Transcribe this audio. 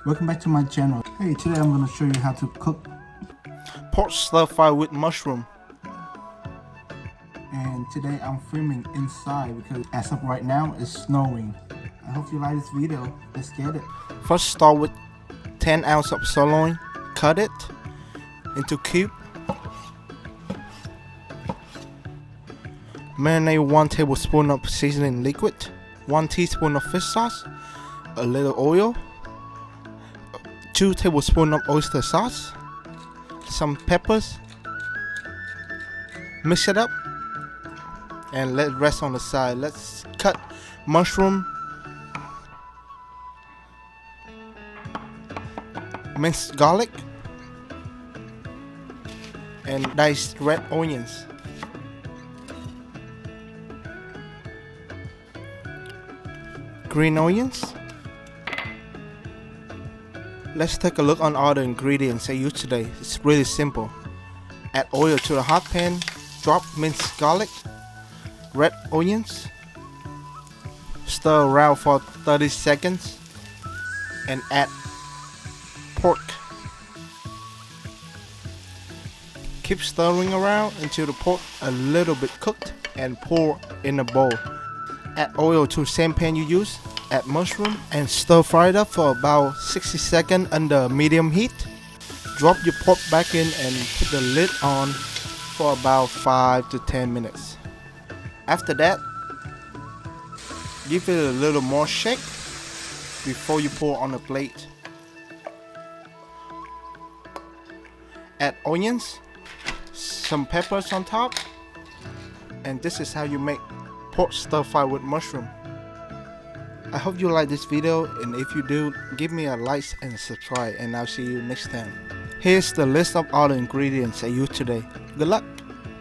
Welcome back to my channel. Hey, today I'm going to show you how to cook. Pork stir fry with mushroom. And today I'm filming inside because as of right now it's snowing. I hope you like this video. Let's get it. First, start with 10 ounces of sirloin. Cut it into cubes. Marinate 1 tablespoon of seasoning liquid, 1 teaspoon of fish sauce, a little oil, 2 tablespoons of oyster sauce, some peppers. Mix it up and let it rest on the side. Let's cut mushroom, minced garlic, and diced red onions. Green onions. Let's take a look on all the ingredients I use today. It's really simple. Add oil to the hot pan. Drop minced garlic, red onions. Stir around for 30 seconds and add pork. Keep stirring around until the pork a little bit cooked and pour in a bowl. Add oil to the same pan you use, add mushroom and stir fry it up for about 60 seconds under medium heat. Drop your pork back in and put the lid on for about 5 to 10 minutes. After that, give it a little more shake before you pour on a plate. Add onions, some peppers on top, and this is how you make pork stir fry with mushroom. I hope you like this video, and if you do, give me a like and subscribe, and I'll see you next time. Here's the list of all the ingredients I used today. Good luck!